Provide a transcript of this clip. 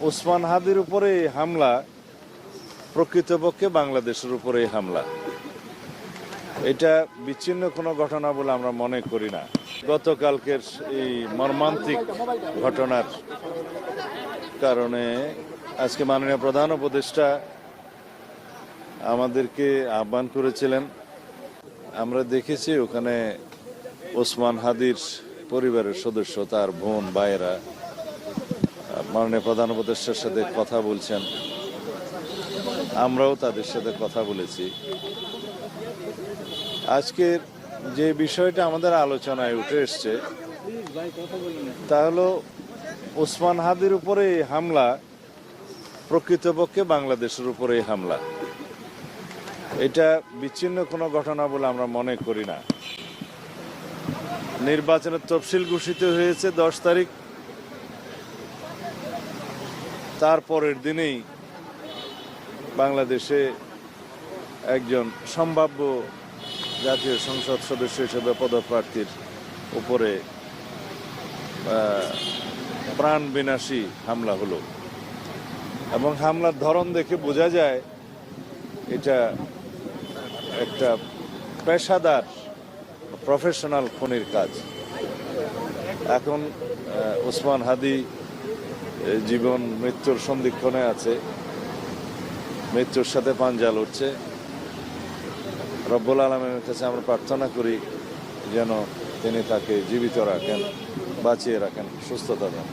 ওসমান হাদির উপরে এই হামলা প্রকৃতপক্ষে বাংলাদেশের উপরে এই হামলা, এটা বিচ্ছিন্ন কোনো ঘটনা বলে আমরা মনে করি না। গতকালকের এই মর্মান্তিক ঘটনার কারণে আজকে মাননীয় প্রধান উপদেষ্টা আমাদেরকে আহ্বান করেছিলেন। আমরা দেখেছি ওখানে ওসমান হাদির পরিবারের সদস্য, তার বোন ভাইয়েরা মাননীয় প্রধান উপদেষ্টার সাথে কথা বলছেন, আমরাও তাদের সাথে কথা বলেছি। আজকের যে বিষয়টা আমাদের আলোচনায় উঠে এসছে তা হলো ওসমান হাদির উপরে এই হামলা প্রকৃতপক্ষে বাংলাদেশের উপরে এই হামলা, এটা বিচ্ছিন্ন কোনো ঘটনা বলে আমরা মনে করি না। নির্বাচনের তফসিল ঘোষিত হয়েছে 10 তারিখ, তারপরের দিনেই বাংলাদেশে একজন সম্ভাব্য জাতীয় সংসদ সদস্য হিসেবে পদপ্রার্থীর উপরে প্রাণ বিনাশী হামলা হলো এবং হামলার ধরন দেখে বোঝা যায় এটা একটা পেশাদার প্রফেশনাল খুনির কাজ। এখন ওসমান হাদি জীবন মৃত্যুর সন্ধিক্ষণে আছে, মৃত্যুর সাথে পাঞ্জা লড়ছে। রব্বুল আলামিনের কাছে আমরা প্রার্থনা করি যেন তিনি তাকে জীবিত রাখেন, বাঁচিয়ে রাখেন, সুস্থতা দেন।